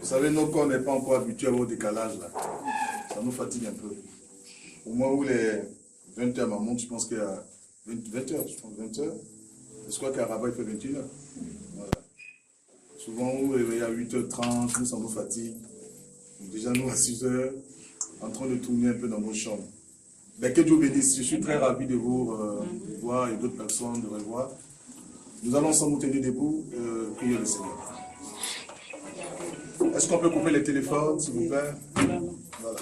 savez, nos corps n'est pas encore habitué au décalage là. Ça nous fatigue un peu. Au moment où les 20h ma montre, je pense qu'il y a 20h, je pense 20h. Je crois qu'à Rabat, il fait 21h. Voilà. Souvent, on vous réveille à 8h30, nous, ça nous fatigue. Déjà, nous, à 6h, en train de tourner un peu dans nos chambres. Mais que Dieu bénisse. Je suis très ravi de vous voir et d'autres personnes de revoir. Nous allons ensemble nous tenir debout et prier le Seigneur. Est-ce qu'on peut couper les téléphones, s'il vous plaît? Voilà.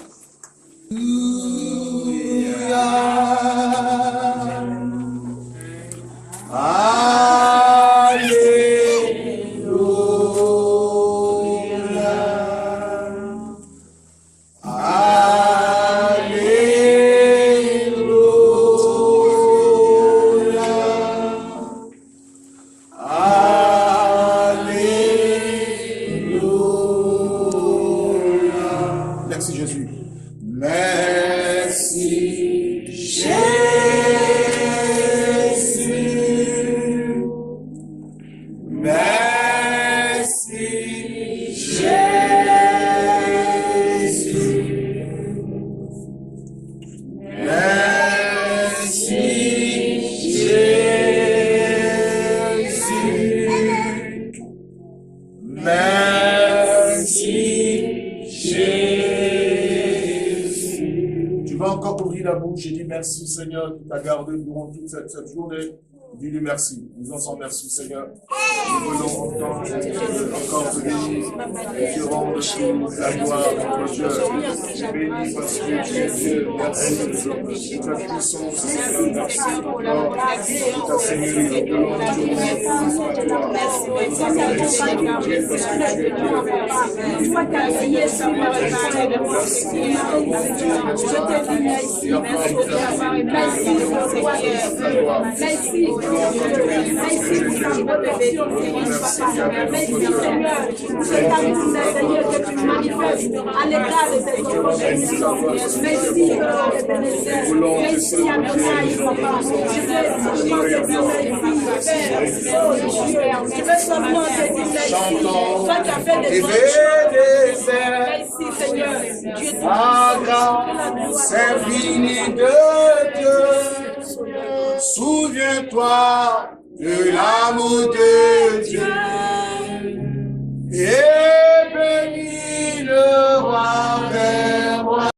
J'ai dit merci Seigneur qui t'a gardé durant toute cette journée. Dis-lui merci. Nous en sommes merci Seigneur. Nous voulons encore te bénir. Tu rends la gloire de Dieu. Béni parce que tu es Dieu. Merci de ta puissance Seigneur. Merci encore de ta Seigneurie. Nous voulons merci. Merci pour ta protection, Seigneur. Merci, Seigneur, pour cet amour, Seigneur, que tu manifestes à l'égard de tes enfants. Merci, merci, Adonai, Papa. Je veux seulement te dire merci, Père. Oh Dieu, je veux seulement te dire merci. Toi, tu as fait des choses. Merci, Seigneur. Dieu, c'est fini de Dieu. Souviens-toi de l'amour de Dieu et bénis le roi des rois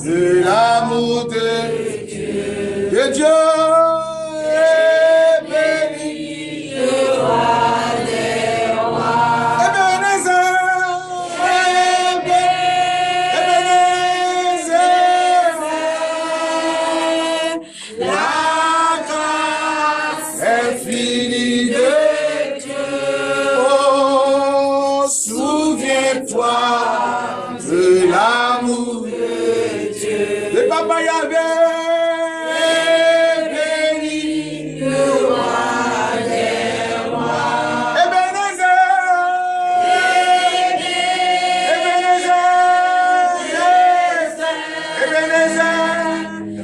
de l'amour de Dieu. Et bénis le roi des rois. Ebenezer, de l'amour de Dieu. Le Papa Yahvé, béni le roi des rois. Ebenezer,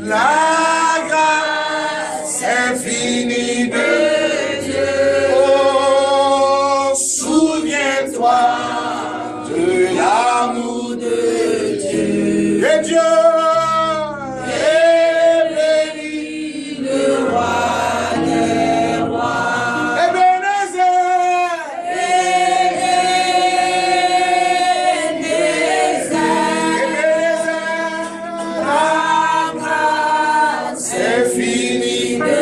la grâce infinie de Dieu. Oh, souviens-toi de l'amour de Dieu. Et Dieu est béni, le roi des rois. Ebenezer, la grâce infinie de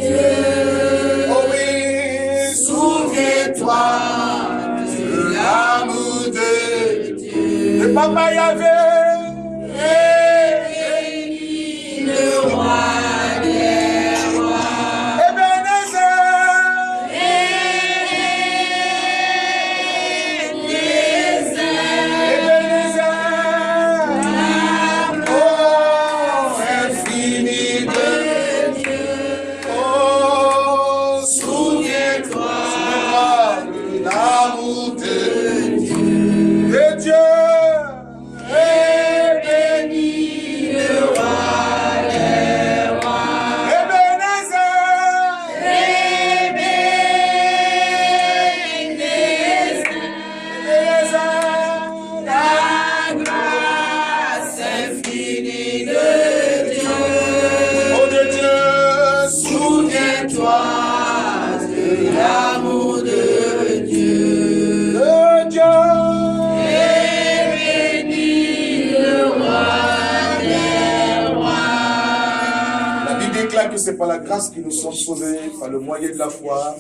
Dieu. Oh oui, souviens-toi de l'amour de Dieu. Le Papa Yahvé, béni le roi des rois. Ebenezer, oh, infini de Dieu. Oh, souviens-toi de l'amour de Dieu. De Dieu. que c'est par la grâce que nous sommes sauvés, par le moyen de la foi.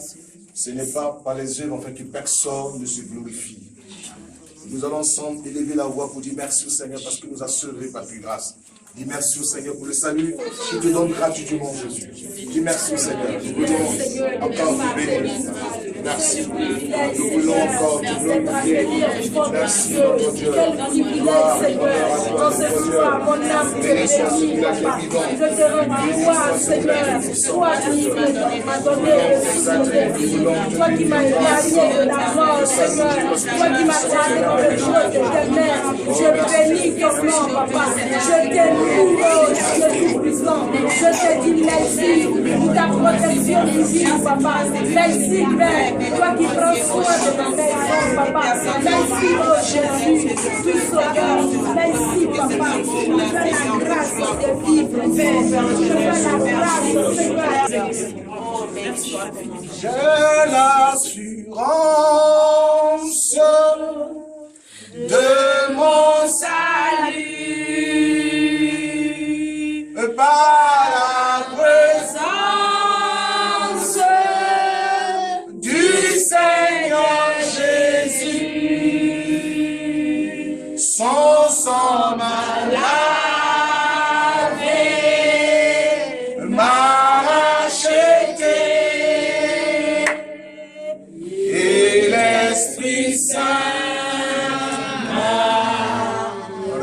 Ce n'est pas par les œuvres afin que personne ne se glorifie. Nous allons ensemble élever la voix pour dire merci au Seigneur parce qu'il nous a sauvés par ta grâce. Dis merci au Seigneur pour le salut qui te donne gratuitement, Jésus. Dis merci au Seigneur. Nous voulons encore te bénir. Merci. Nous voulons encore te glorifier. Merci, notre Dieu. Gloire, Seigneur. Dans ce soir, mon âme te bénit, Papa. Je te rends gloire, Seigneur. Toi qui m'as donné le sourire. Toi qui m'as gardé de la mort, Seigneur. Toi qui m'as gardé dans le jour de tes mères. Je bénis ton nom, Papa. Je t'aime. Oh, Dieu tout-puissant, je te dis merci pour ta protection divine, Papa. Merci, Père, toi qui prends soin de ta personne, Papa. Merci, oh Jésus, tout sauveur. Merci, Papa. Je fais la grâce de vivre, Père. Je fais la grâce, Seigneur. J'ai l'assurance de mon salut. Par la présence du Seigneur Jésus, son sang m'a lavé, m'a racheté, et l'Esprit Saint m'a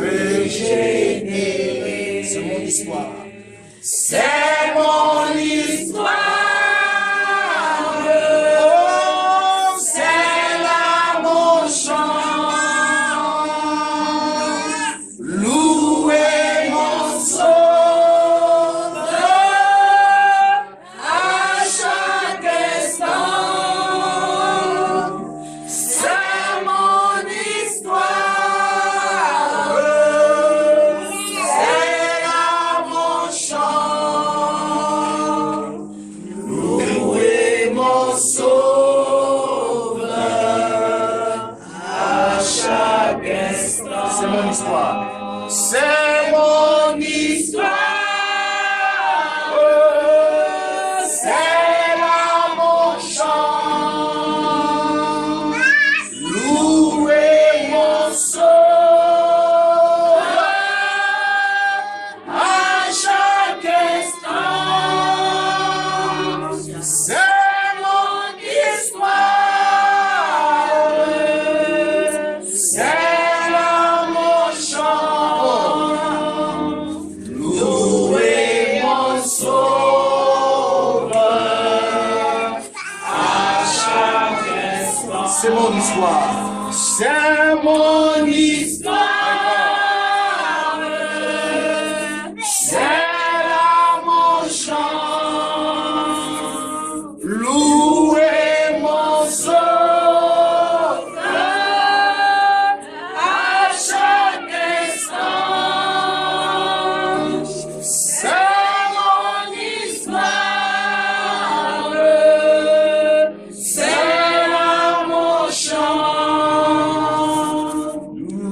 régénéré. C'est mon histoire. C'est mon histoire, oh, c'est là mon chant, louez mon sauveur à chaque instant, c'est mon histoire, c'est là mon chant. C'est mon histoire. C'est mon histoire. C'est là mon chant. Louez mon sauveur à chaque instant. C'est mon histoire. C'est c'est mon histoire. C'est mon histoire. C'est là mon chant. Louez mon sauveur à chaque instant. C'est mon histoire. C'est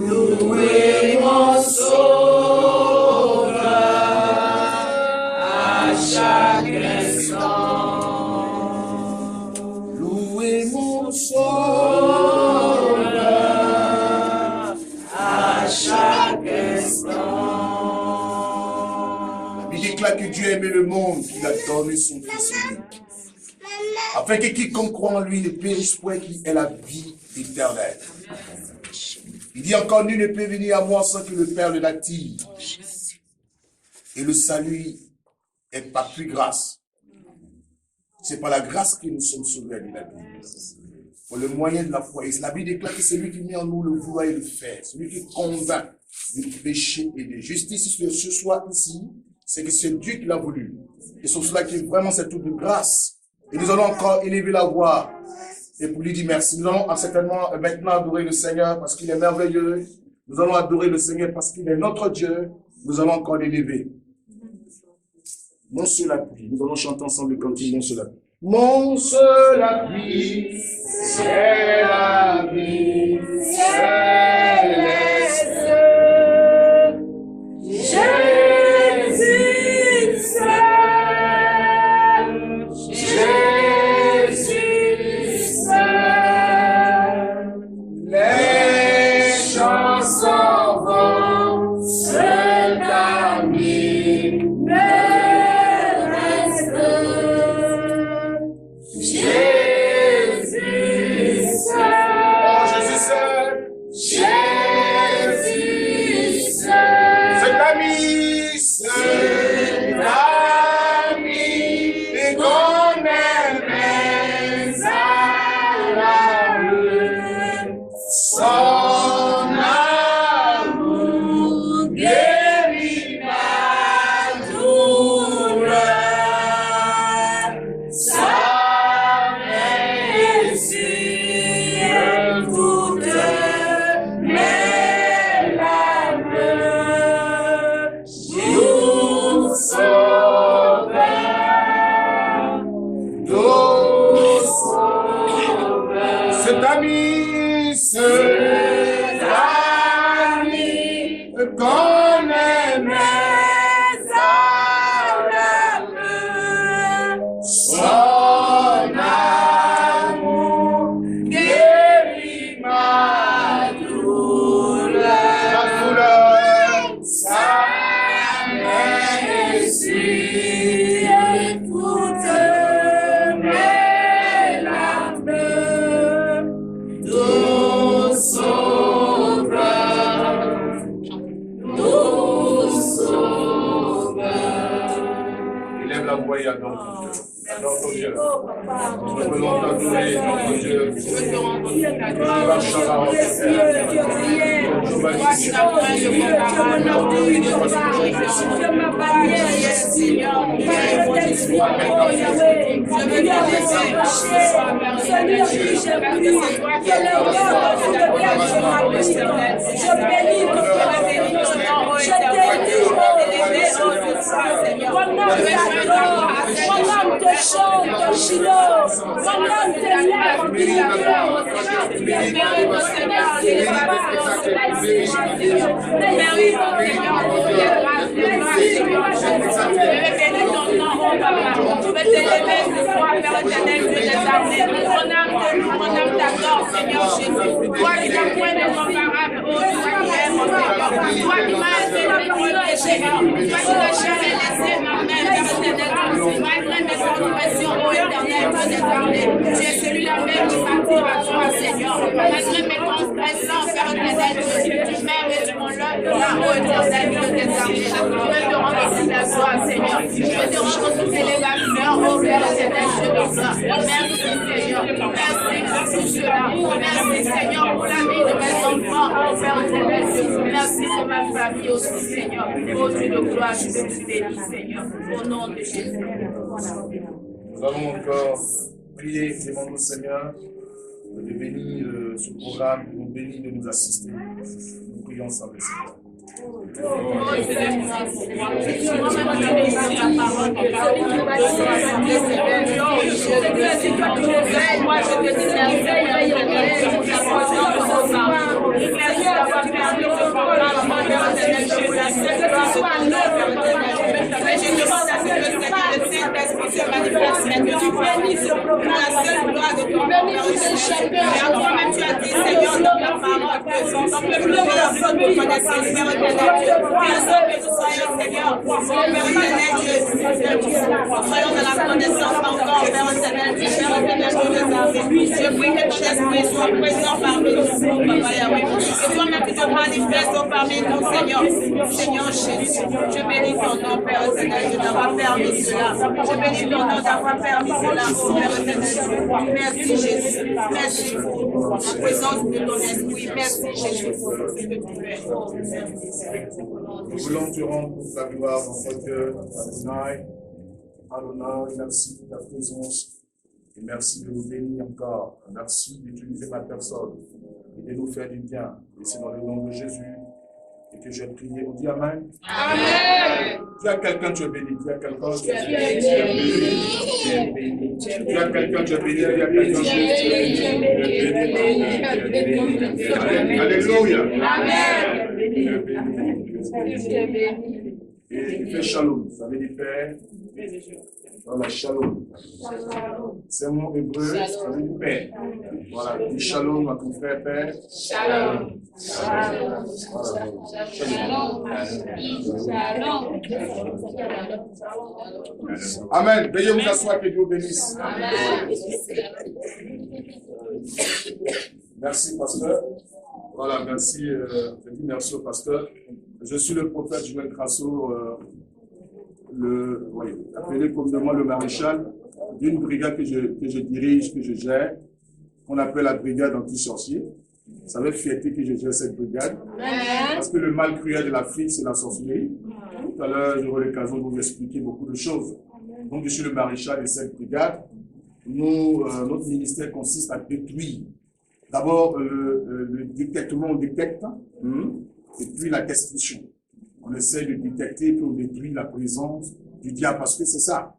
louez mon sauveur à chaque instant. Louez mon sauveur à chaque instant. La Bible déclare que Dieu a aimé le monde, qu'il a donné son Fils unique, afin que quiconque croit en lui ne périsse point, qu'il ait la vie éternelle. Il dit encore, nul ne peut venir à moi sans que le Père le l'attire. Et le salut est par plus grâce. C'est par la grâce que nous sommes sauvés, dit la Bible. Pour le moyen de la foi. Et la Bible déclare que c'est lui qui met en nous le vouloir et le faire. C'est lui qui convainc du péché et de justice. Si ce soit ici, c'est que c'est Dieu qui l'a voulu. Et c'est pour cela que vraiment c'est tout de grâce. Et nous allons encore élever la voix. Et pour lui dire merci. Nous allons certainement maintenant adorer le Seigneur parce qu'il est merveilleux. Nous allons adorer le Seigneur parce qu'il est notre Dieu. Nous allons encore l'élever. Mon seul appui. Nous allons chanter ensemble le cantique Mon seul appui. Mon seul appui, c'est la vie céleste. Jésus seul. Nous allons encore prier, demandons au Seigneur de bénir ce programme, de nous bénir, de nous assister. Nous prions ensemble le Seigneur. Soyons dans la connaissance encore, Père éternel, je prie que l'Esprit soit présent parmi nous, Papa Yahweh. Que toi-même tu te manifestes parmi nous, Seigneur. Seigneur Jésus, je bénis ton nom, Père éternel, de t'avoir permis cela. Je bénis ton nom d'avoir permis cela, oh Père éternel. Merci Jésus, merci pour la présence de ton esprit. Merci Jésus pour ce que tu fais. Nous voulons te rendre toute la gloire dans notre cœur, Adonai. Adonai, merci de ta présence. Et merci de nous bénir encore. Merci d'utiliser ma personne et de nous faire du bien. Et c'est dans le nom de Jésus et que j'ai prié. On dit Amen. Amen. Tu as quelqu'un, tu es béni. Tu as quelqu'un, tu es béni. Tu es béni. Tu as quelqu'un, tu es béni. Tu as quelqu'un, tu es béni. Alléluia. Amen. Et il fait shalom. Ça veut dire faire dans la shalom. C'est un mot hébreu, ça veut dire paix. Voilà, dis shalom à ton frère, père. Shalom. Shalom. Amen. Veuillez vous asseoir, que Dieu vous bénisse. Amen. Merci, pasteur. Voilà, merci. Je dis merci au pasteur. Je suis le prophète Joël Crasso, appelé communément le maréchal d'une brigade que je dirige, que je gère, qu'on appelle la brigade anti-sorcier. C'est avec fierté que je gère cette brigade. Parce que le mal cruel de l'Afrique, c'est la sorcellerie. Tout à l'heure, j'aurai l'occasion de vous expliquer beaucoup de choses. Donc, je suis le maréchal de cette brigade. Notre ministère consiste à détruire. D'abord, le détectement, on détecte, et puis la destruction. On essaie de détecter et on détruit la présence du diable, parce que c'est ça.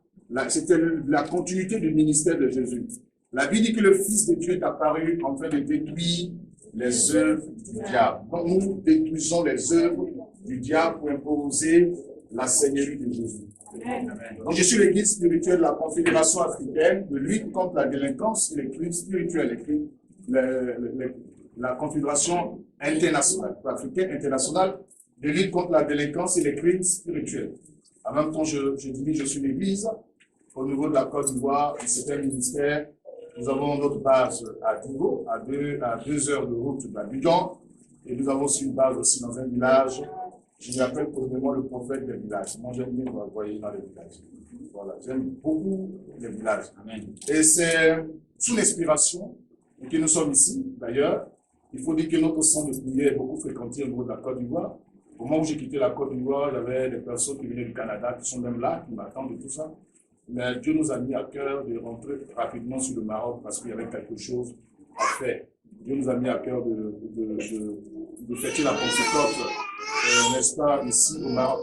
C'était la continuité du ministère de Jésus. La Bible dit que le Fils de Dieu est apparu en train de détruire les œuvres du diable. Donc, nous détruisons les œuvres du diable pour imposer la seigneurie de Jésus. Donc, je suis le guide spirituel de la Confédération africaine de lutte contre la délinquance et les crimes spirituels, la Confédération internationale, africaine internationale de lutte contre la délinquance et les crimes spirituels. En même temps, je suis l'église au niveau de la Côte d'Ivoire, c'est un ministère. Nous avons notre base à Digo, à 2 heures de route d'Abidjan, et nous avons aussi une base aussi dans un village. Je m'appelle probablement le prophète des villages. Moi, j'aime bien voyager dans les villages. Voilà, j'aime beaucoup les villages. Amen. Et c'est sous l'inspiration que nous sommes ici. D'ailleurs, il faut dire que notre centre de prière est beaucoup fréquenté au niveau de la Côte d'Ivoire. Au moment où j'ai quitté la Côte d'Ivoire, il y avait des personnes qui venaient du Canada, qui sont même là, qui m'attendent et tout ça. Mais Dieu nous a mis à cœur de rentrer rapidement sur le Maroc parce qu'il y avait quelque chose à faire. Dieu nous a mis à cœur de fêter la Pentecôte, n'est-ce pas, ici au Maroc.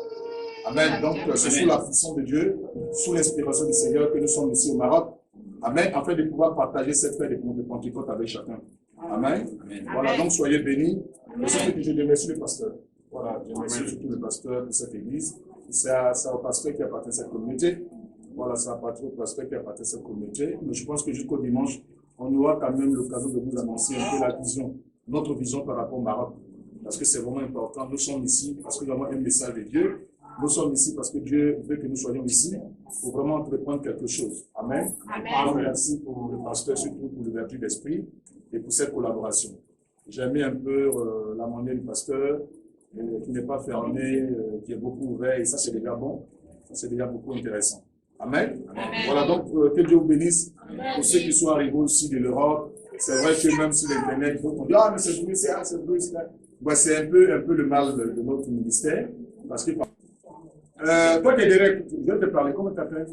Amen. Donc, c'est sous la puissance de Dieu, sous l'inspiration du Seigneur que nous sommes ici au Maroc. Amen. Afin de pouvoir partager cette fête de Pentecôte avec chacun. Amen. Amen. Voilà, donc soyez bénis. Et c'est ce que je remercie le pasteur. Voilà, je remercie surtout le pasteur de cette église. C'est au pasteur qui appartient à cette communauté. Voilà, ça appartient au pasteur qui appartient à cette communauté. Mais je pense que jusqu'au dimanche, on aura quand même l'occasion de vous annoncer un peu la vision, notre vision par rapport au Maroc. Parce que c'est vraiment important. Nous sommes ici parce que nous avons un message de Dieu. Nous sommes ici parce que Dieu veut que nous soyons ici pour vraiment entreprendre quelque chose. Amen. Amen. Merci pour le pasteur, surtout pour l'ouverture d'esprit et pour cette collaboration. J'ai aimé un peu la manière du pasteur qui n'est pas fermé, qui est beaucoup ouvert, et ça c'est déjà bon. Ça c'est déjà beaucoup intéressant. Amen. Amen. Voilà, donc que Dieu vous bénisse. Amen. Pour ceux qui sont arrivés aussi de l'Europe, c'est vrai que même sur l'internet, on dit ah mais c'est bruit, c'est bruit, c'est là. Ouais, c'est un peu le mal de notre ministère. Parce que toi qui es derrière, je vais te parler, comment tu t'appelles?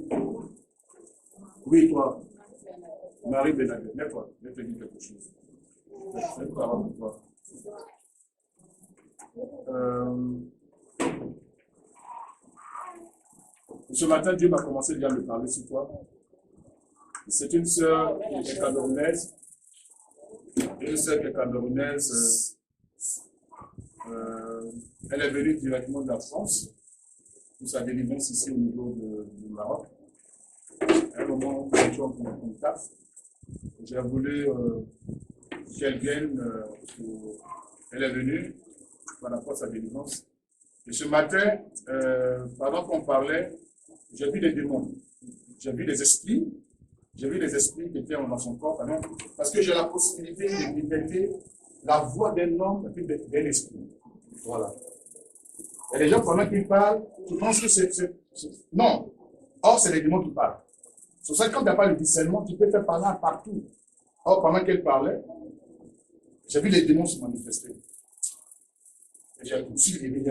Oui, toi. Marie Benadette, mets-toi, je vais te dire quelque chose. Je vais te parler pour toi. Ce matin, Dieu m'a commencé déjà à me parler sur toi. C'est une sœur qui est camerounaise. Une sœur qui est camerounaise. Elle est venue directement de la France pour sa délivrance ici au niveau du Maroc. À un moment où nous étions en contact, j'ai voulu qu'elle vienne. Elle est venue par rapport à sa délivrance. Et ce matin, pendant qu'on parlait, j'ai vu des démons, j'ai vu des esprits, qui étaient dans son corps, parce que j'ai la possibilité de détecter la voix d'un homme et d'un esprit. Voilà. Et les gens, pendant qu'ils parlent, tu penses que c'est... Non. Or, c'est les démons qui parlent. C'est ça, quand tu n'as pas le discernement, tu peux faire parler partout. Or, pendant qu'elle parlait, j'ai vu les démons se manifester. J'ai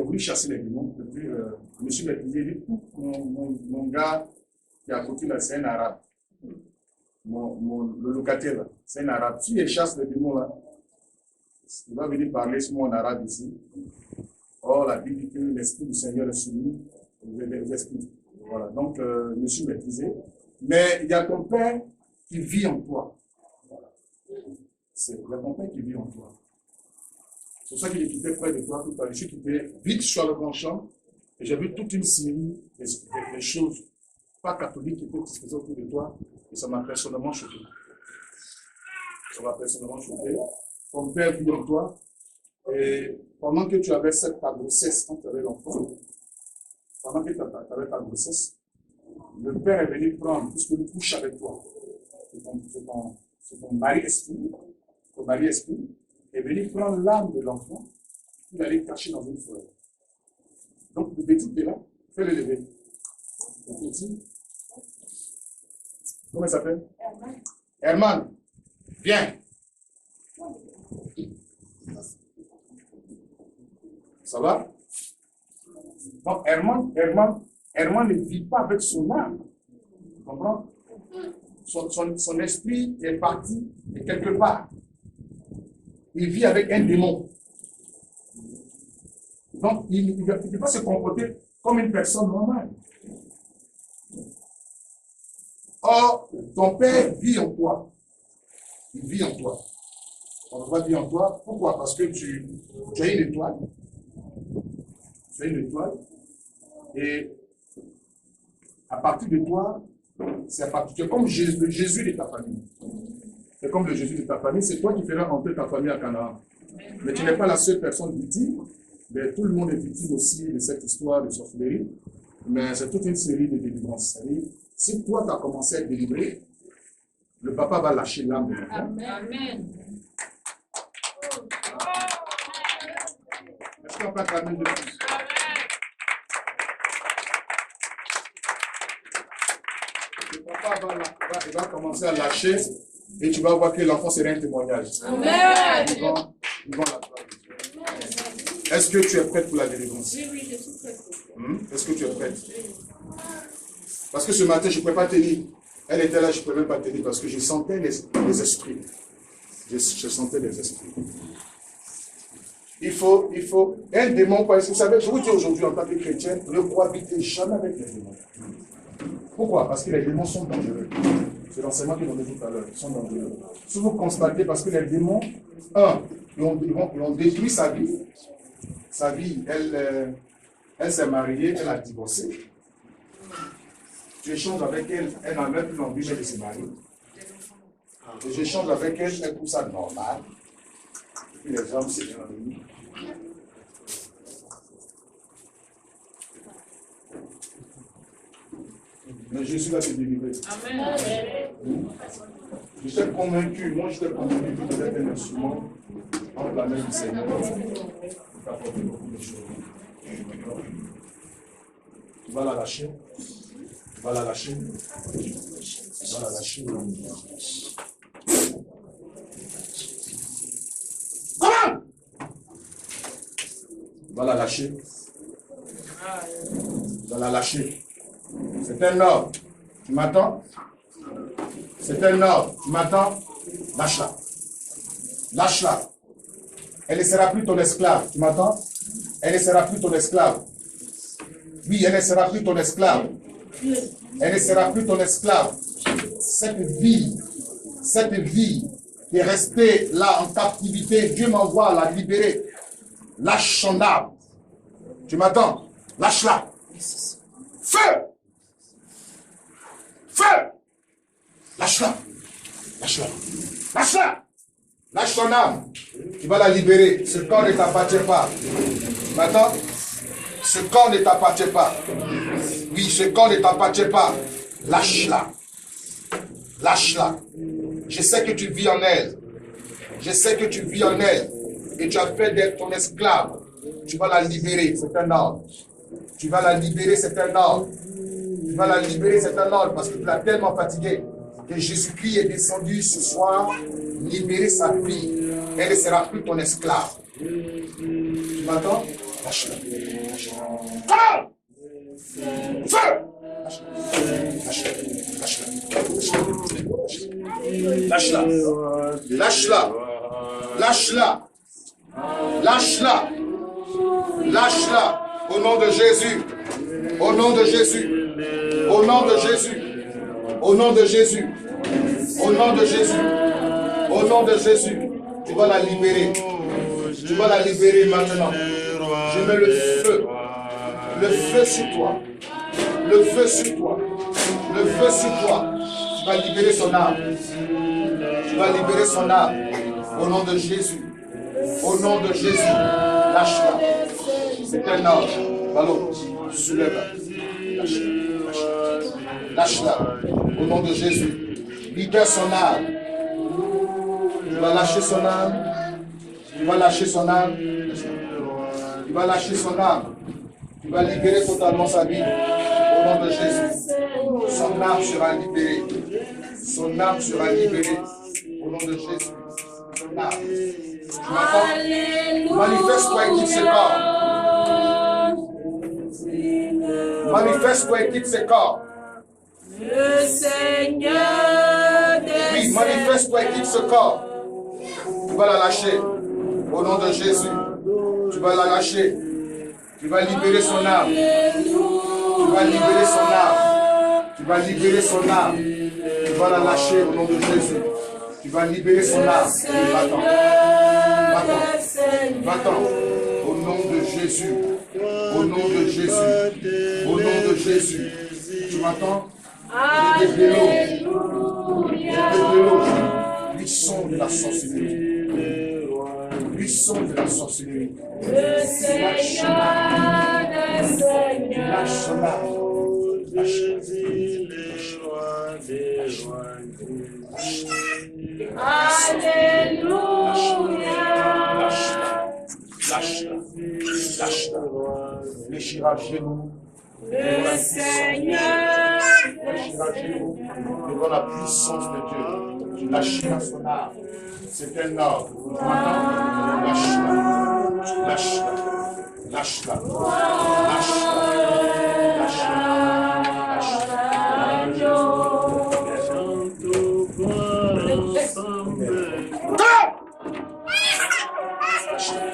voulu chasser les démons. Depuis, je me suis dit, mon gars qui est à côté là, c'est un arabe. Le locataire là, c'est un arabe. Si il chasse les démons là, il va venir parler sur mon arabe ici. Or, la Bible dit que l'esprit du Seigneur est soumis aux esprits. Voilà, donc je me suis maîtrisé. Mais il y a ton Père qui vit en toi. Voilà. Il y a ton Père qui vit en toi. C'est pour ça qu'il est quitté près de toi tout à l'heure. Je suis quitté vite sur le grand champ et j'ai vu toute une série de choses pas catholiques qui se faisaient autour de toi et ça m'a personnellement choqué. Ton Père vit en toi et pendant que tu avais ta grossesse, quand tu avais l'enfant, pendant que tu avais ta grossesse, le Père est venu prendre, puisque il couche avec toi. C'est ton mari esprit. est venu prendre l'âme de l'enfant, il allait cacher dans une forêt. Donc le petit est là, fais-le lever. Le petit, comment il s'appelle? Herman. Viens. Ça va? Donc Herman ne vit pas avec son âme. Tu comprends? Son esprit est parti de quelque part. Il vit avec un démon. Donc, il ne peut pas se comporter comme une personne normale. Or, ton père vit en toi. Il vit en toi. On va vivre en toi. Pourquoi? Parce que tu as une étoile. Tu as une étoile. Et à partir de toi, c'est à partir, tu es comme le Jésus de ta famille. C'est comme le Jésus de ta famille. C'est toi qui feras entrer ta famille à Canaan. Mais tu n'es pas la seule personne victime. Mais tout le monde est victime aussi de cette histoire de sorcellerie. Mais c'est toute une série de délivrances. Si toi, tu as commencé à être délivré, le papa va lâcher l'âme de l'enfant. Amen. Est-ce qu'on peut acclamer de plus? Le papa va commencer à lâcher et tu vas voir que l'enfant sera un témoignage. Amen. Ils vont l'acclamer. Est-ce que tu es prête pour la délivrance? Oui, je suis prête. Est-ce que tu es prête? Parce que ce matin, je ne pouvais pas tenir. Elle était là, je ne pouvais même pas tenir parce que je sentais les esprits. Je sentais les esprits. Il faut, un démon, parce que vous savez, je vous dis aujourd'hui en tant que chrétien, ne cohabitez jamais avec les démons. Pourquoi? Parce que les démons sont dangereux. C'est l'enseignement que l'on a dit tout à l'heure. Ils sont dangereux. Si vous constatez, parce que les démons, ils ont détruit sa vie. Sa vie, elle s'est mariée, elle a divorcé. Tu échanges avec elle, elle n'a même plus envie de se marier. Et j'échange avec elle, elle trouve ça normal. Et puis les hommes, c'est bien envie. Mais Jésus va te délivrer. Amen. Je suis convaincu, moi je suis convaincu que vous êtes un instrument entre la main du Seigneur. Tu vas apporter beaucoup de choses. Tu vas la lâcher. Tu vas la lâcher. Tu vas la lâcher. Comment? Tu vas la lâcher. Tu vas la lâcher. C'est un ordre. Tu m'attends? C'est un ordre. Tu m'attends? Lâche-la. Lâche-la. Elle ne sera plus ton esclave. Tu m'entends? Elle ne sera plus ton esclave. Oui, elle ne sera plus ton esclave. Elle ne sera plus ton esclave. Cette vie qui est restée là en captivité, Dieu m'envoie à la libérer. Lâche son âme. Tu m'entends? Lâche-la. Feu! Feu! Lâche-la. Lâche-la. Lâche-la. Lâche ton âme. Tu vas la libérer. Ce corps ne t'appartient pas. Maintenant, ce corps ne t'appartient pas. Oui, ce corps ne t'appartient pas. Lâche-la. Lâche-la. Je sais que tu vis en elle. Je sais que tu vis en elle. Et tu as fait d'être ton esclave. Tu vas la libérer. C'est un ordre. Tu vas la libérer. C'est un ordre. Tu vas la libérer. C'est un ordre. Parce que tu l'as tellement fatiguée que Jésus-Christ est descendu ce soir libérer sa fille. Elle ne sera plus ton esclave. Tu m'entends? Lâche-la. Lâche-la. Feu! Lâche-la. Lâche-la. Lâche-la. Lâche-la. Lâche-la. Au nom de Jésus. Au nom de Jésus. Au nom de Jésus. Au nom de Jésus. Au nom de Jésus. Au nom de Jésus. Tu vas la libérer. Tu vas la libérer maintenant. Je mets le feu. Le feu sur toi. Le feu sur toi. Le feu sur toi. Tu vas libérer son âme. Tu vas libérer son âme. Au nom de Jésus. Au nom de Jésus. Lâche-la. C'est un ordre. Ballon. Soulève-la. Lâche-la. Lâche-la. Au nom de Jésus. Libère son âme. Tu vas lâcher son âme. Tu vas lâcher son âme. Tu vas lâcher son âme. Tu vas libérer totalement sa vie. Au nom de Jésus. Son âme sera libérée. Son âme sera libérée. Au nom de Jésus. Son âme. Tu m'entends? Manifeste-toi et quitte ce corps. Manifeste-toi et quitte ce corps. Le Seigneur des Oui, manifeste-toi et quitte ce corps. Tu vas la lâcher. Au nom de Jésus. Tu vas la lâcher. Tu vas libérer son âme. Tu vas libérer son âme. Tu vas libérer son âme. Tu vas la lâcher au nom de Jésus. Tu vas libérer son âme. Va-t'en. Va-t'en. Va-t'en. Au nom de Jésus. Au nom de Jésus. Au nom de Jésus. Tu m'entends? Je débloque. Je débloque. Puissant de la sorcellerie. Puissant de la sorcellerie. Le Seigneur des Seigneurs. Lâche son âme. Lâche. Alléluia. Lâche-la. Lâche-la. Fléchira à genoux. Le Seigneur. Fléchira à genoux. Devant la puissance de Dieu. Tu lâcheras son âme. C'est un ordre. Tu m'entends? Lâche-la. Lâche-la. Lâche-la. Lâche-la.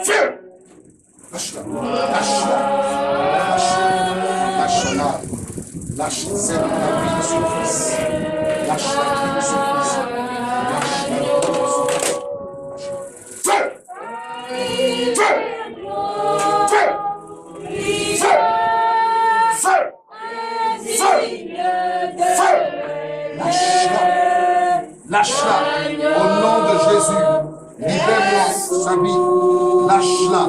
Feu! Lâche-la. Lâche-la. Lâche son âme. Lâche la vie de son fils. Lâche la vie de son fils. Lâche la vie de son fils. Feu! Feu! Feu! Feu! Feu! Feu! Feu! Lâche-la. Lâche-la. Au nom de Jésus. Libère-moi sa vie. Lâche-la.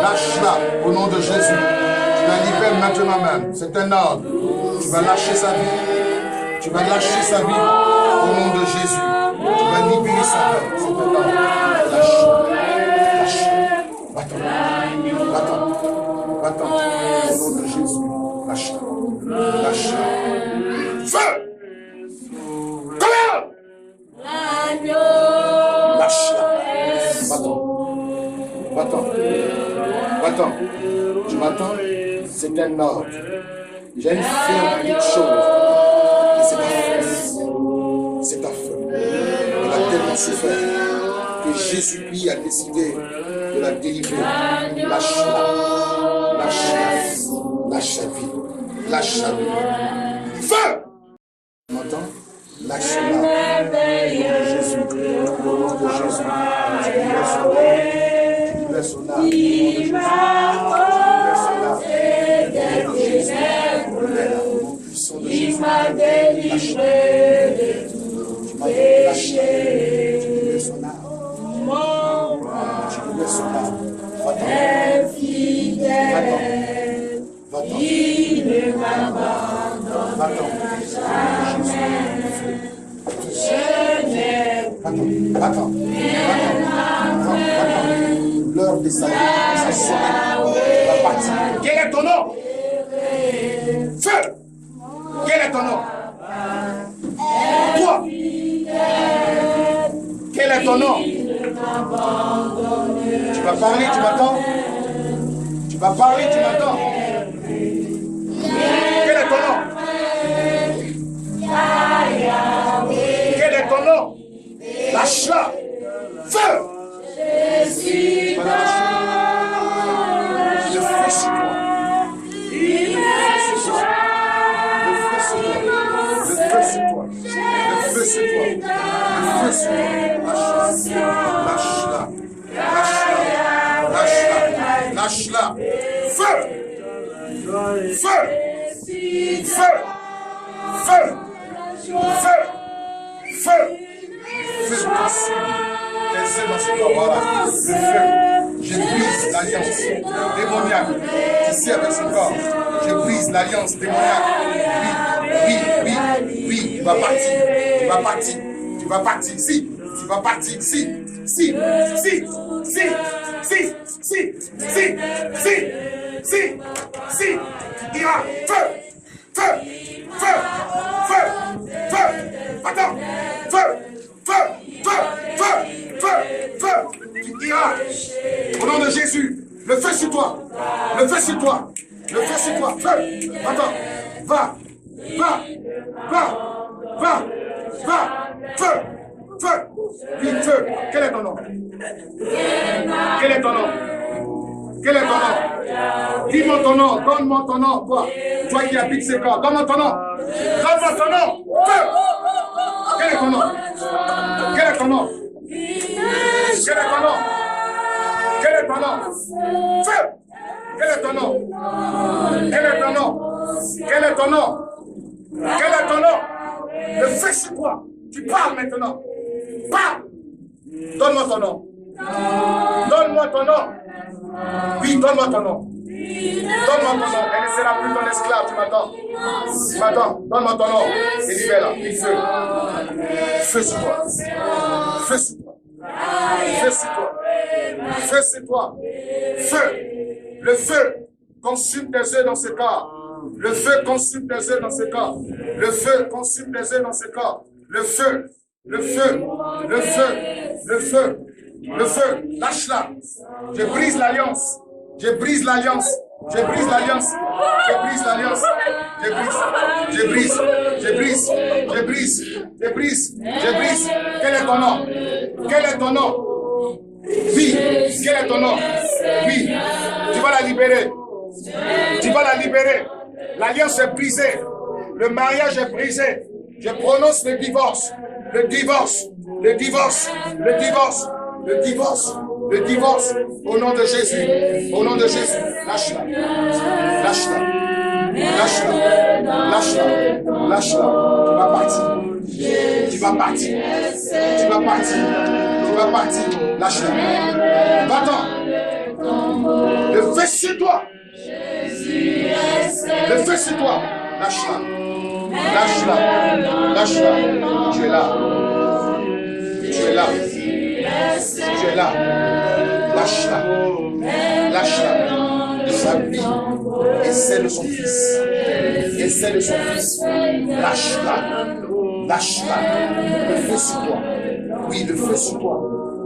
Lâche-la. Au nom de Jésus. Tu la libères maintenant même. C'est un ordre. Tu vas lâcher sa vie. Tu vas lâcher sa vie. Au nom de Jésus. Tu vas libérer sa vie. C'est un ordre. Lâche-la. Lâche-la. Va-t'en. Va-t'en. Va-t'en. Au nom de Jésus. Lâche-la. Lâche-la. Feu! Lâche-la. Va-t'en. Va-t'en. Va-t'en. Tu m'entends? C'est un ordre. J'ai une ferme chose. Et c'est ta feu. C'est ta feu. Elle a tellement souffert que Jésus-Christ a décidé de la délivrer. Lâche-la. Lâche-la. Lâche sa vie. Lâche sa vie. Feu! Tu m'entends? Lâche-la. Au nom de Jésus. Au nom de Jésus. Tu libères son âme. Tu libères son âme. Au nom de Jésus. Tu libères son âme. Au nom de Jésus. Au puissant de Jésus. Lâche-la. Tu m'as lâché. Tu libères son âme. Tu libères son âme. Va-t'en. Va-t'en. Va-t'en. Va-t'en. Attends. L'heure des saluts, ça sonne. Va partir. Quel est ton nom? Feu! Quel est ton nom? Toi? Quel est ton nom? Tu vas parler, tu m'entends? Tu vas parler, tu m'entends? Quel est ton nom? Quel est ton nom? Lâche-la! Feu! Jésus Le feu sur toi. Le feu sur toi. Le feu sur toi. Le feu sur toi. Lâche-la. Lâche-la. Lâche-la. Lâche-la. Feu! Feu! Feu! Feu! Feu! Feu! Feu consume. Laissez dans ce corps, voilà. Le feu. Je brise l'alliance démoniaque ici avec ce corps. Je brise l'alliance démoniaque. Oui. Tu vas partir. Tu vas partir. Tu vas partir. Si. Tu vas partir. Si. Tu diras feu, feu, feu, feu, feu. Attends, feu, feu, feu, feu, feu, feu. Tu diras, au nom de Jésus, le feu sur toi, le feu sur toi, le feu sur toi, feu. Attends, va, feu, feu. Oui, feu. Quel est ton nom? Quel est ton nom? Quel est ton nom? Dis-moi ton nom, donne-moi ton nom, toi qui habites ces corps, donne-moi ton nom. Donne-moi ton nom. Feu. Quel est ton nom? Quel est ton nom? Quel est ton nom? Quel est ton nom? Feu. Quel est ton nom? Quel est ton nom? Quel est ton nom? Quel est ton nom? Le feu sur toi. Tu parles maintenant. Parle. Donne-moi ton nom. Donne-moi ton nom. Oui, donne-moi ton nom. Donne-moi ton nom. Elle ne sera plus ton esclave. Tu m'attends. Tu m'attends. Donne-moi ton nom. Et libère-la. Oui, feu. Feu sur toi. Feu sur toi. Feu sur toi. Feu sur toi. Feu. Le feu consume tes œufs dans ce corps. Le feu consume tes œufs dans ce corps. Le feu consume tes œufs dans ce corps. Le feu. Le feu. Le feu. Le feu. Le feu. Lâche-la. Je brise l'alliance. Je brise l'alliance. Je brise l'alliance. Je brise l'alliance. Je brise. Je brise. Je brise. Je brise. Je brise. Je brise. Quel est ton nom? Quel est ton nom? Oui. Quel est ton nom? Oui. Tu vas la libérer. Tu vas la libérer. L'alliance est brisée. Le mariage est brisé. Je prononce le divorce. Le divorce. Le divorce. Le divorce. Le divorce. Le divorce. Au nom de Jésus. Au nom de Jésus. Lâche-la. Lâche-la. Lâche-la. Lâche-la. Lâche-la. Tu vas partir. Tu vas partir. Tu vas partir. Tu vas partir. Lâche-la. Va-t'en. Le feu sur toi. Le feu sur toi. Lâche-la. Lâche-la. Lâche-la. Tu es là. Tu es là. Tu es là. Lâche-la. Lâche-la. Sa vie et celle de son fils. Et celle de son fils. Lâche-la. Lâche-la. Le feu sur toi. Oui, le feu sur toi.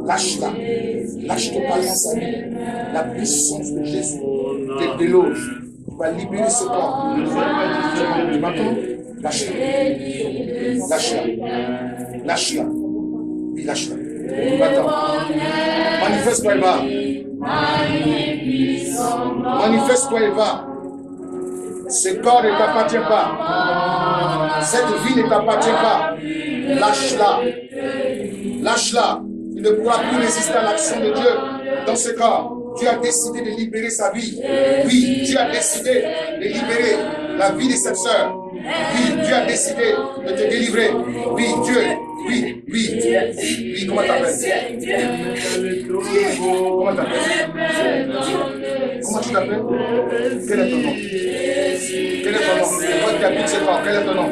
Lâche-la. Lâche totalement sa vie. La puissance de Jésus te déloge. Tu vas libérer ce corps. Tu m'entends? Lâche-la. Lâche-la. Lâche-la. Oui, lâche-la. Attends. Manifeste-toi et va. Manifeste-toi et va. Ce corps ne t'appartient pas. Cette vie ne t'appartient pas. Lâche-la. Lâche-la. Il ne pourra plus résister à l'action de Dieu dans ce corps. Dieu a décidé de libérer sa vie. Oui, Dieu a décidé de libérer la vie de cette sœur. Oui, Dieu a décidé de te délivrer. Oui, Dieu. Oui, oui. Oui, comment t'appelles? Comment t'appelles? Comment tu t'appelles? Quel est ton nom? Quel est ton nom? Toi qui habites ce corps, quel est ton nom?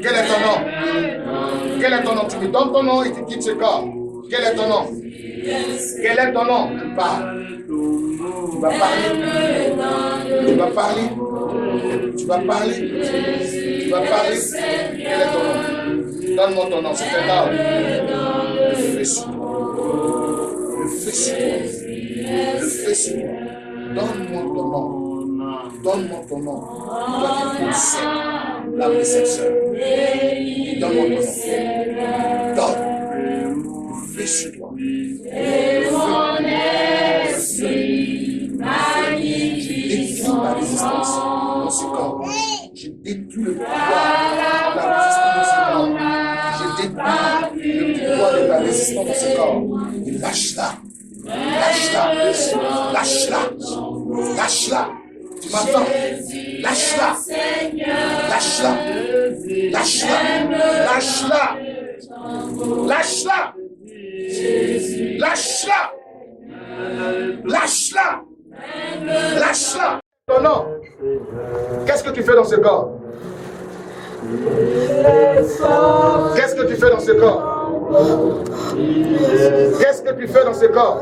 Quel est ton nom? Quel est ton nom? Tu me donnes ton nom et tu quittes ce corps. Quel est ton nom? Quel est ton nom? Tu parles. Tu vas parler. Tu vas parler. Tu vas parler. Tu vas parler. Quel est ton nom? Donne-moi ton nom, c'est un arbre. Le feu sur toi. Le feu sur toi. Le feu sur toi. Donne-moi ton nom. Donne-moi ton nom. Toi qui possèdes la réception. Donne-moi ton nom. Donne. Le feu sur toi. Le feu. Je détruis la résistance dans ce corps. Je détruis le pouvoir de la résistance dans ce corps. Je détruis le pouvoir de la résistance dans ce corps. Et lâche-la. Lâche-la. Lâche-la. Lâche-la. Tu m'entends? Lâche-la. Lâche-la. Lâche-la. Lâche-la. Lâche-la. Lâche-la. Lâche-la. Lâche-la. Non, non. Qu'est-ce que tu fais dans ce corps? Qu'est-ce que tu fais dans ce corps? Qu'est-ce que tu fais dans ce corps?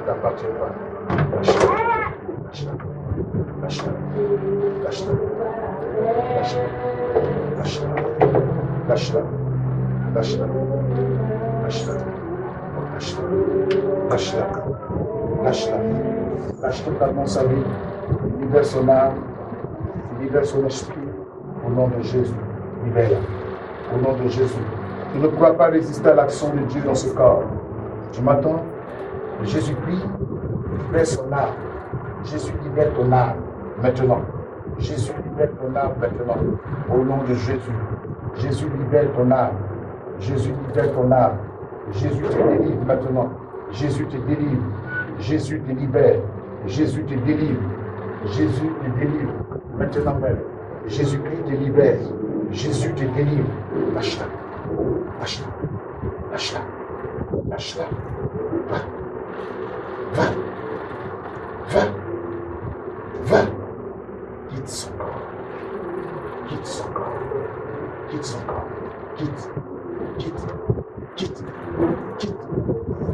ne t'appartient pas. Lâche-la. Lâche-la. Lâche-la. Lâche-la. Lâche-la. Lâche-la. Lâche-la. Lâche-la. Lâche-la. Lâche-la. Lâche-la. Lâche totalement sa vie. Libère son âme. Libère son esprit. Au nom de Jésus. Libère-la. Au nom de Jésus. Tu ne pourras pas résister à l'action de Dieu dans ce corps. Tu m'entends? Jésus-Christ libère son âme. Jésus libère ton âme maintenant. Jésus libère ton âme maintenant. Au nom de Jésus. Jésus libère ton âme. Jésus libère ton âme. Jésus te délivre maintenant. Jésus te délivre. Jésus te libère. Jésus te délivre. Jésus te délivre. Maintenant même. Jésus-Christ te libère. Jésus te délivre. Lâche-la. Lâche-la. Lâche-la. Lâche-la. Va. Va. Va. Va. Quitte son corps. Quitte son corps. Quitte son corps. Quitte. Quitte. Quitte. Quitte.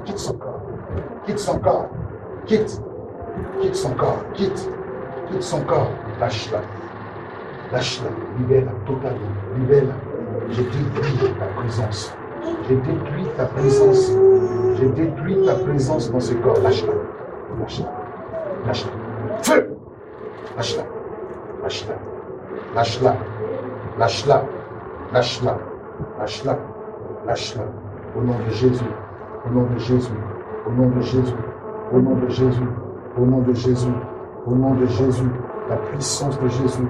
Quitte son corps. Quitte son corps. Quitte. Quitte son corps. Quitte. Quitte son corps. Lâche-la. Lâche-la. Libère-la totalement. Libère-la. J'ai détruit ta présence. J'ai détruit ta présence. J'ai détruit ta présence dans ce corps. Lâche-la. Lâche-la. Lâche-la. Feu! Lâche-la. Lâche-la. Lâche-la. Lâche-la. Lâche-la. Lâche-la. Lâche-la. Au nom de Jésus. Au nom de Jésus. Au nom de Jésus. Au nom de Jésus. Au nom de Jésus. Au nom de Jésus. La puissance de Jésus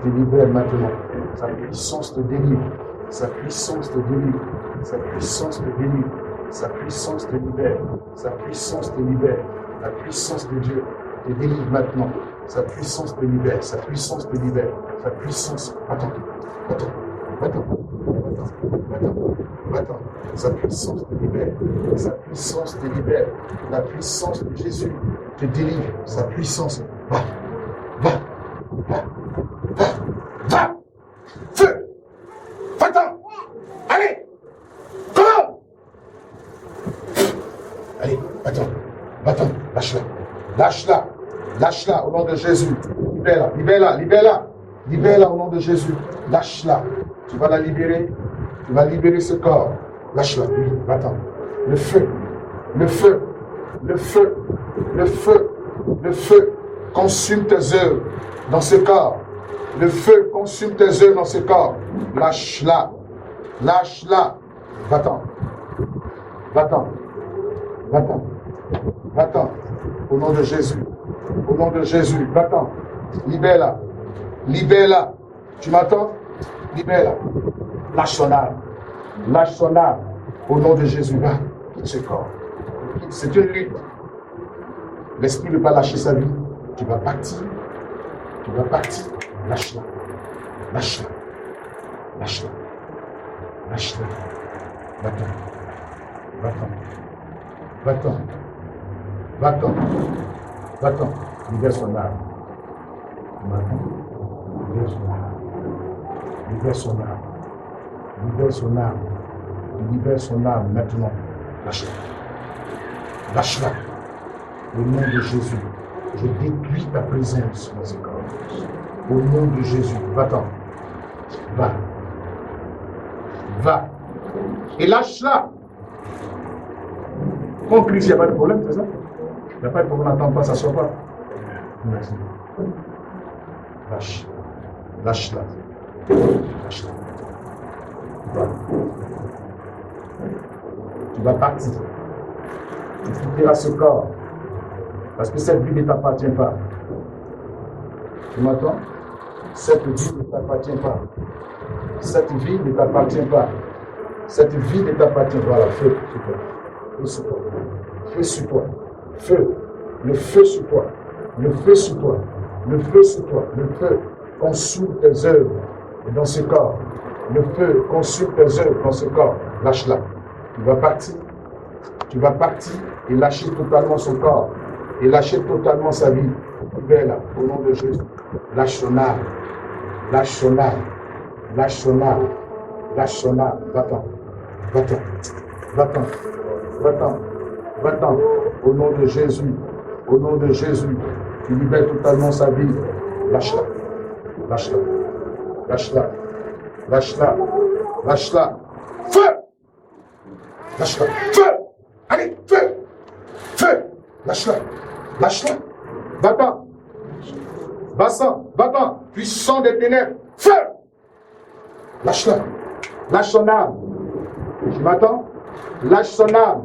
te libère maintenant. Sa puissance te délivre. Sa puissance te délivre. Sa puissance te délivre. Sa puissance te libère. Sa puissance te libère. La puissance de Dieu te délivre maintenant. Sa puissance te libère. Sa puissance te libère. Sa puissance. Attends. Attends. Attends. Attends. Attends. Sa puissance te libère. Sa puissance te libère. La puissance de Jésus te délivre. Sa puissance. Va. Va. Va. Va. Va. Feu. Va-t'en. Allez. Comment? Allez. Va-t'en. Va-t'en. Lâche-la. Lâche-la. Lâche-la au nom de Jésus. Libère-la. Libère-la. Libère-la. Libère-la au nom de Jésus. Lâche-la. Tu vas la libérer. Tu vas libérer ce corps. Lâche-la. Oui, va-t'en. Le feu. Le feu. Le feu. Le feu. Le feu. Consume tes œuvres dans ce corps. Le feu consume tes œuvres dans ce corps. Lâche-la. Lâche-la. Va-t'en. Va-t'en. Va-t'en. Va-t'en. Au nom de Jésus. Au nom de Jésus. Va-t'en. Libère-la. Libère-la. Tu m'entends? Libère-la. Lâche son âme. Lâche son âme. Au nom de Jésus. Va. Quitte ce corps. C'est une lutte. L'esprit ne va pas lâcher sa vie. Tu vas partir. Tu vas partir. Lâche-la. Lâche-la. Lâche-la. Lâche-la. Va-t'en. Va-t'en. Va-t'en. Va-t'en. Va-t'en. Libère son âme. Va-t'en. Libère son âme. Libère son âme. Libère son âme. Libère son âme maintenant. Lâche-la. Lâche-la. Au nom de Jésus. Je détruis ta présence dans ce corps. Au nom de Jésus. Va-t'en. Va. Va. Et lâche-la. Quand Christ, il n'y a pas de problème, c'est ça? Il n'y a pas de problème, n'attends pas, ça ne sort pas. Merci. Lâche. Lâche-la. Lâche-la. Va. Tu vas partir. Tu quitteras ce corps. Parce que cette vie ne t'appartient pas. Tu m'entends? Cette vie ne t'appartient pas. Cette vie ne t'appartient pas. Cette vie ne t'appartient pas. Voilà, feu sur toi. Feu sur toi. Feu sur toi. Feu. Le feu sur toi. Le feu sur toi. Le feu sur toi. Le feu consume tes œuvres dans ce corps. Le feu consume tes œuvres dans ce corps. Lâche-la. Tu vas partir. Tu vas partir et lâcher totalement son corps. Et lâcher totalement sa vie. Libère-la au nom de Jésus. Lâche son âme. Lâche son âme. Lâche son âme. Lâche son âme. Va-t'en. Va-t'en. Va-t'en. Va-t'en. Va-t'en. Au nom de Jésus. Au nom de Jésus. Tu libères totalement sa vie. Lâche-la. Lâche-la. Lâche-la. Lâche-la. Lâche-la. Feu! Lâche-la. Feu! Allez, feu! Feu! Lâche-la. Lâche-la. Va-t'en. Va-t'en. Va-t'en. Puissant des ténèbres. Feu! Lâche-la. Lâche son âme. Tu m'attends? Lâche son âme.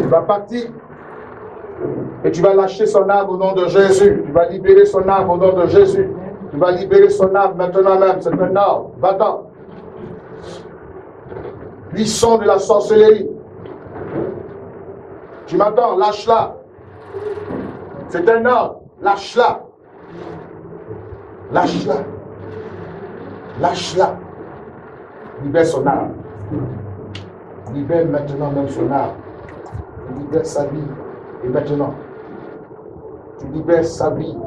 Tu vas partir. Et tu vas lâcher son âme au nom de Jésus. Tu vas libérer son âme au nom de Jésus. Tu vas libérer son âme maintenant même. C'est un ordre. Va-t'en. Puissant de la sorcellerie. Tu m'entends? Lâche-la. C'est un ordre. Lâche-la. Lâche-la. Lâche-la. Libère son âme. Libère maintenant même son âme. Libère sa vie. Et maintenant, tu libères sa vie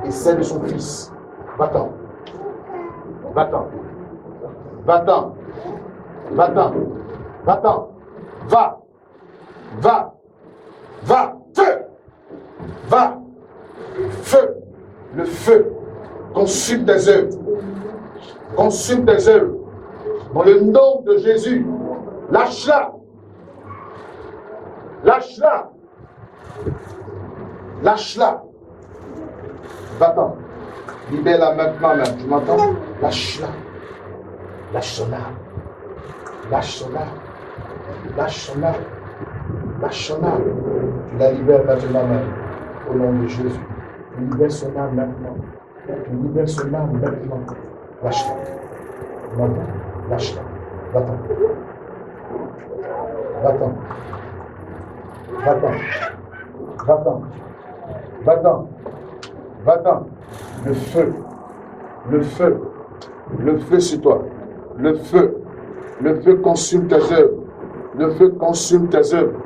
et celle de son fils. Va-t'en. Va-t'en. Va-t'en. Va-t'en. Va-t'en. Va. Va. Va. Feu. Va. Feu. Le feu. Consume tes œuvres. Consume tes œuvres. Dans le nom de Jésus. Lâche-la. Lâche-la. Lâche-la. Va-t'en. Libère-la maintenant même. Tu m'entends? Lâche-la. Lâche son âme. Lâche son âme. Lâche son âme. Lâche son âme. Tu la libères maintenant même. Au nom de Jésus. Tu libères son âme maintenant. Tu libères son âme maintenant. Lâche-la. Va-t'en. Lâche-la. Va-t'en. Va-t'en. Va-t'en. Va-t'en. Va-t'en. Va-t'en. Le feu. Le feu. Le feu sur toi. Le feu. Le feu consume tes œuvres. Le feu consume tes œuvres.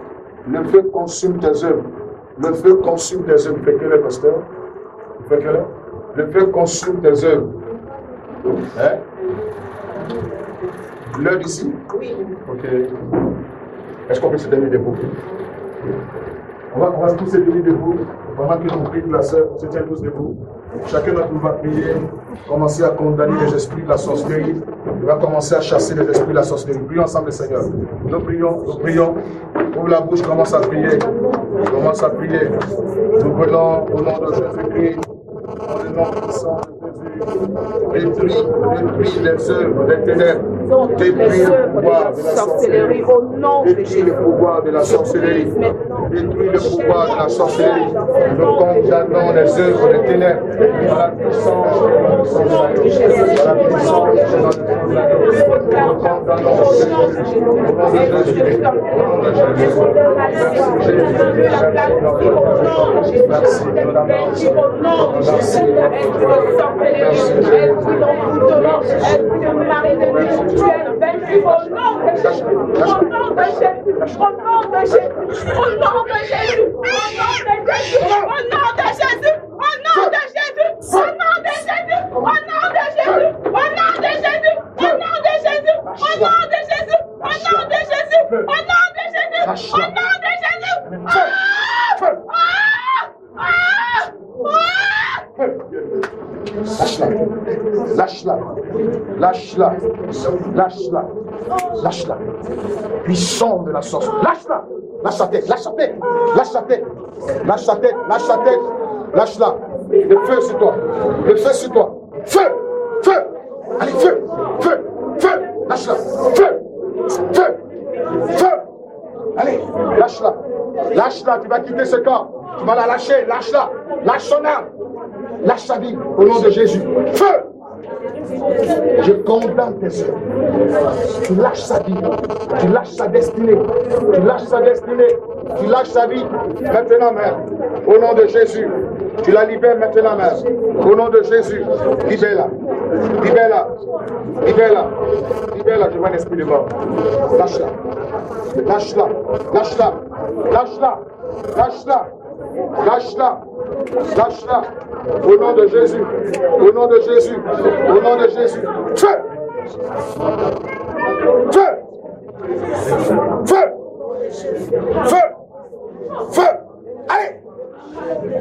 Le feu consume tes œuvres. Le feu consume tes œuvres. Fais que le pasteur. Fais que le feu consume tes œuvres. Hein? L'heure d'ici? Oui. Ok. Est-ce qu'on peut se tenir debout? On va tous se tenir debout. Pendant que nous prions la sœur, on se tient tous debout. Chacun d'entre nous va prier, commencer à condamner les esprits de la sorcellerie. Il va commencer à chasser les esprits de la sorcellerie. Prions ensemble, Seigneur. Nous prions, nous prions. Ouvre la bouche, commence à prier. Commence à prier. Nous venons au nom de Jésus-Christ. Dans le nom puissant de Jésus. Détruis les œuvres des ténèbres. Détruis le pouvoir de la sorcellerie. Détruis le pouvoir de la sorcellerie. Détruis le pouvoir de la sorcellerie. Nous condamnons les œuvres des ténèbres à la puissance de la puissance de la nous condamnons au nom de Jésus. Lâche-la, lâche-la, lâche-la, lâche-la, puissant de la sorce, lâche-la, lâche sa tête, lâche sa tête, lâche sa tête, lâche sa tête, lâche sa tête, lâche-la, le feu sur toi, le feu sur toi, feu, feu, allez, feu, feu, feu, lâche-la, feu, feu, feu, allez, lâche-la, lâche-la, tu vas quitter ce corps, tu vas la lâcher, lâche-la, lâche son âme. Lâche sa vie au nom de Jésus. Feu! Je condamne tes œuvres. Tu lâches sa vie. Tu lâches sa destinée. Tu lâches sa destinée. Tu lâches sa vie. Maintenant même. Au nom de Jésus. Tu la libères maintenant même. Au nom de Jésus. Libère-la. Libère-la. Libère-la. Libère-la. Je vois un esprit de mort. Lâche-la. Lâche-la. Lâche-la. Lâche-la. Lâche-la. Lâche-la. Lâche-la. Au nom de Jésus. Au nom de Jésus. Au nom de Jésus. Feu. Feu. Feu. Feu. Feu. Allez.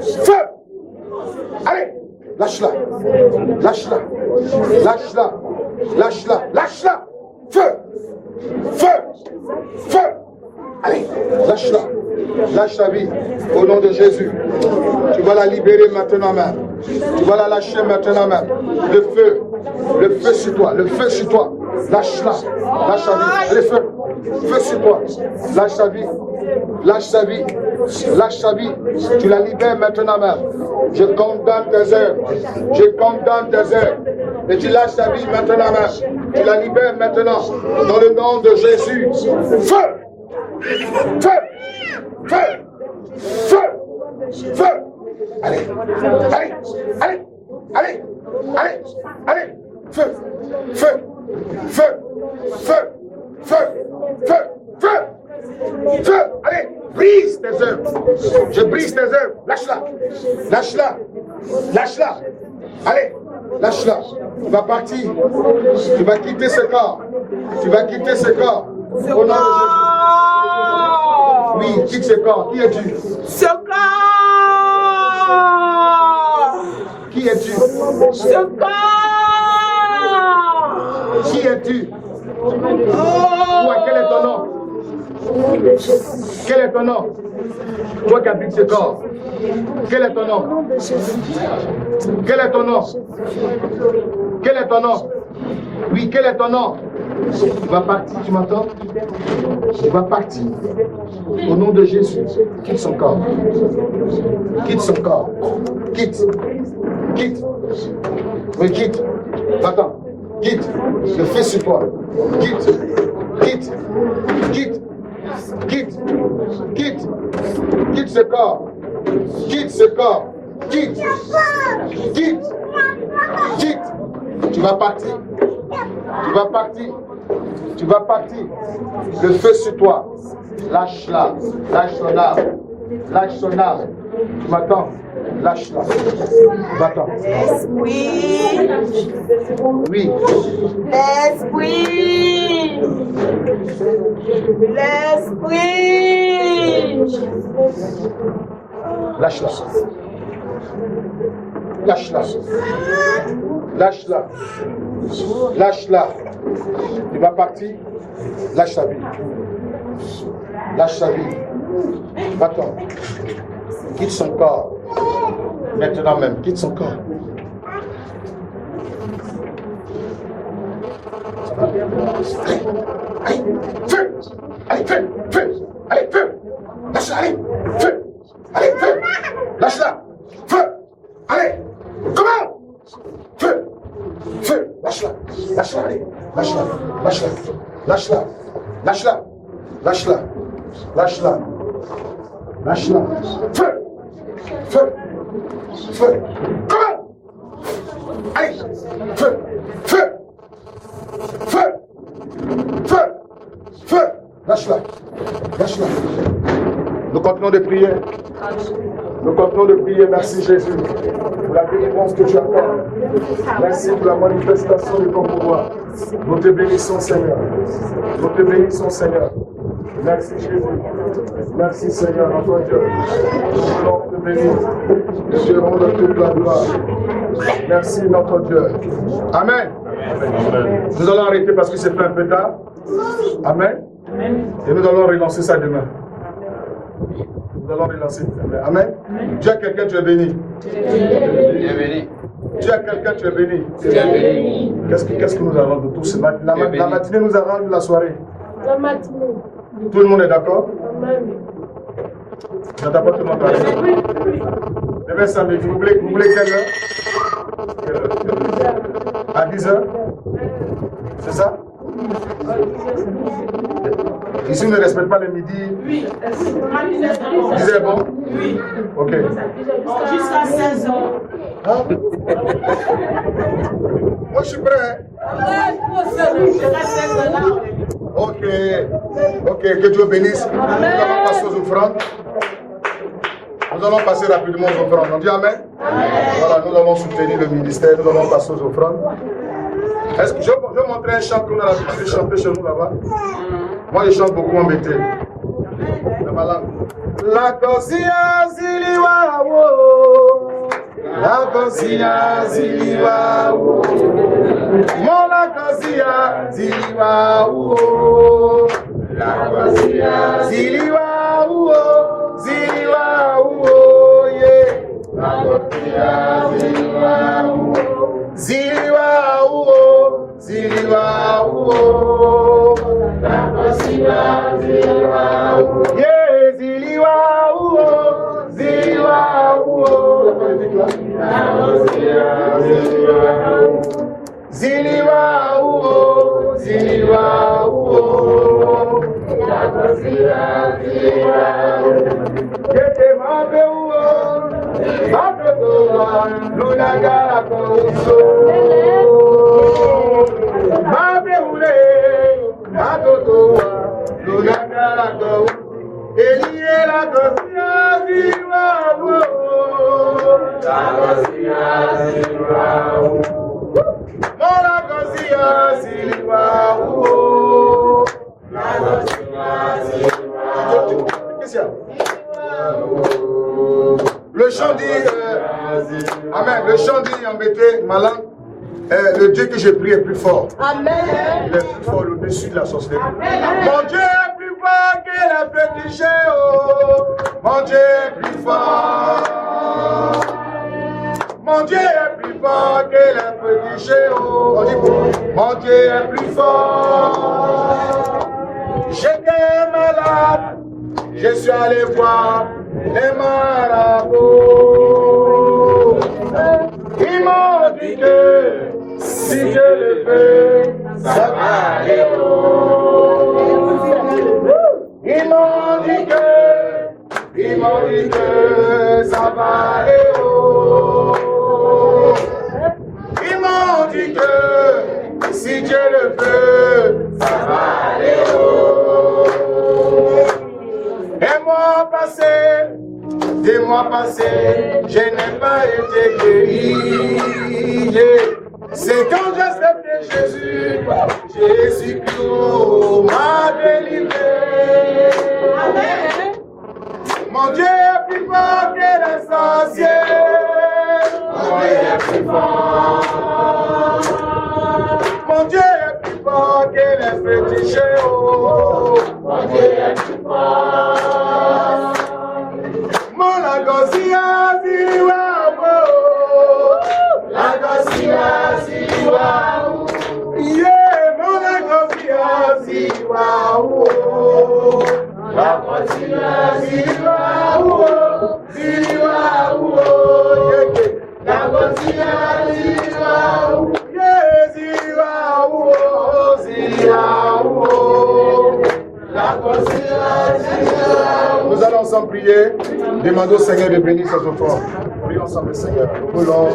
Feu. Allez. Lâche-la. Lâche-la. Lâche-la. Lâche-la. Lâche-la. Feu. Feu. Feu. Allez. Lâche-la. Lâche la vie. Au nom de Jésus. Tu vas la libérer maintenant même. Tu vas la lâcher maintenant même. Le feu. Le feu sur toi. Le feu sur toi. Lâche-la. Lâche la vie. Allez, feu. Feu sur toi. Lâche sa vie. Lâche sa vie. Lâche sa vie. Tu la libères maintenant même. Je condamne tes œuvres. Je condamne tes œuvres. Et tu lâches ta vie maintenant même. Tu la libères maintenant. Dans le nom de Jésus. Feu. Feu. Feu. Feu. Feu. Allez. Allez. Allez. Allez. Allez. Allez. Feu. Feu. Feu. Feu. Feu. Feu. Feu. Feu. Allez. Brise tes œuvres. Je brise tes œuvres. Lâche-la. Lâche-la. Lâche-la. Allez. Lâche-la. Tu vas partir. Tu vas quitter ce corps. Tu vas quitter ce corps. Au nom de Jésus. Oui, quitte ce corps. Qui es-tu? Ce corps. Qui es-tu? Ce corps. Qui es-tu? Toi, quel est ton nom? Quel est ton nom? Toi qui habites ce corps. Quel est ton nom? Quel est ton nom? Quel est ton nom? Oui, quel est ton nom? Tu vas partir, tu m'entends? Tu vas partir. Au nom de Jésus, quitte son corps. Quitte son corps. Quitte. Quitte. Oui, quitte. Attends. Quitte. Le feu sur toi. Quitte. Quitte. Quitte. Quitte. Quitte. Quitte ce corps. Quitte ce corps. Quitte. Quitte. Quitte. Tu vas partir. Tu vas partir. Tu vas partir. Le feu sur toi. Lâche-la. Lâche son âme. Lâche son âme. Tu m'attends? Lâche-la. Va-t'en. L'esprit. Oui. L'esprit. L'esprit. Lâche-la. Lâche-la. Lâche-la. Lâche-la. Tu vas partir. Lâche sa vie. Lâche sa vie. Va-t'en. Quitte son corps. Maintenant même. Quitte son corps. Allez. Feu. Allez, feu. Feu. Allez, feu. Lâche-la. Allez. Feu. Allez, feu. Lâche-la. Feu. Allez. Comment? Feu. Feu. Lâche-la. Lâche-la. Allez. Lâche-la. Lâche-la. Lâche-la. Lâche-la. Lâche-la. Lâche-la. Lâche-la. Feu. Feu. Feu. Comment? Allez. Feu. Feu. Feu. Feu. Feu. Lâche-la. Lâche-la. Nous continuons de prier. Nous continuons de prier. Merci Jésus pour la délivrance que tu accordes. Merci pour la manifestation de ton pouvoir. Nous te bénissons Seigneur. Nous te bénissons Seigneur. Merci Jésus. Merci Seigneur, notre Dieu. Nous voulons te bénir et te rendre toute la gloire. Merci notre Dieu. Amen. Nous allons arrêter parce que c'est fait un peu tard. Amen. Et nous allons relancer ça demain. Nous allons relancer. Amen. Tu as quelqu'un, tu es béni. Tu as quelqu'un, tu es béni. Qu'est-ce que nous avons de tout ce matin? La matinée nous a rendu la soirée. La matinée. Tout le monde est d'accord? Amen. J'entends pas tout le monde parler. Demain samedi, vous voulez quelle heure? À 10h? C'est ça? Ici, on ne respecte pas le midi. Oui. 10h bon? Oui. Ok. Jusqu'à 16h. Moi, je suis prêt. Ok. Ok, que Dieu bénisse. Nous allons passer aux offrandes. Nous allons passer rapidement aux offrandes. On dit Amen? Voilà, nous allons soutenir le ministère. Nous allons passer aux offrandes. Est-ce que je vais montrer un chant qu'on a l'habitude de chanter chez nous là-bas? Moi, je chante beaucoup en BT. ma langue. La Kosia Ziliwa wo. La Kosia Ziliwa wo. Mon la Kosia Ziliwa wo. La Kosia Ziliwa wo. Ziliwa wo. Yeah. La Kosia Ziliwa wo. Ziliwa wo. Ziliwa wo. La Kosia Ziliwa wo. Yeah. Ziliwa wo. Ziliwa wo. Ziliwa wo, Ziliwa wo, Kete mabe wo, Atotowa, Lunagara koso. Mabe ule, Atotowa, Lunagara koso. Elie la kosia Ziliwa wo. La Kosia Ziliwa wo. La Kosia Ziliwa wo. La Kosia Ziliwa wo. Le chant dit, Amen, le chant dit embêté, malin, le Dieu que j'ai pris est plus fort. Amen. Il est plus fort au-dessus de la sorcellerie. Mon Dieu est plus fort que la fétiche. Mon Dieu est plus fort. Mon Dieu est plus fort que les petits chéos. On dit mon Dieu est plus fort. J'étais malade, je suis allé voir les marabouts. Ils m'ont dit que si je le fais, ça va aller haut. Ils m'ont dit que ça va aller haut. Ils m'ont dit que si Dieu le veut, ça va aller haut. Des mois passés, je n'ai pas été guéri. C'est quand j'ai accepté Jésus, Jésus-Christ m'a délivré. Mon Dieu est plus fort que les sorciers. Mon Dieu est plus fort. Mon Dieu est plus fort que les fétichés. Mon Dieu est plus fort. Mon la Kosia Ziliwa wo. La Kosia Ziliwa wo. Yeah, mon la Kosia Ziliwa wo. La Kosia Ziliwa wo. Ziliwa wo. La Kosia Ziliwa wo. Yeah, Ziliwa wo. Ziliwa wo. La Kosia Ziliwa wo. Nous allons ensemble prier. Demandons au Seigneur de bénir cette offrande. Prions ensemble, Seigneur. Nous voulons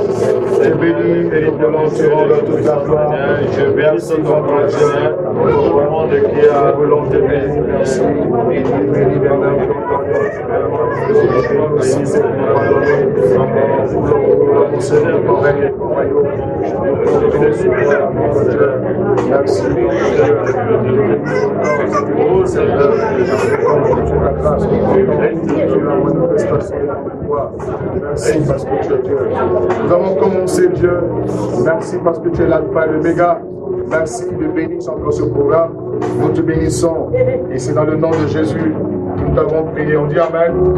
te bénir et nous voulons te rendre toute la gloire. Je bénis ton nom, Seigneur. Nous voulons te bénir. Merci. Merci parce que tu es Dieu. Nous avons commencé Dieu. Merci parce que tu es l'alpha et l'oméga. Merci de bénir encore ce programme. Nous te bénissons. Et c'est dans le nom de Jésus que nous t'avons prié. On dit Amen.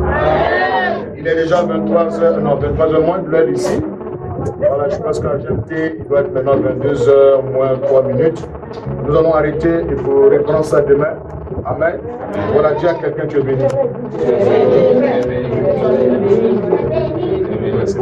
Il est déjà 23h, non, 23h moins de l'heure ici. Voilà, je pense qu'à GMT, il doit être maintenant 22h moins 3 minutes. Nous allons arrêter et pour reprendre ça demain. Amen. Voilà, dis à quelqu'un tu es béni. Merci.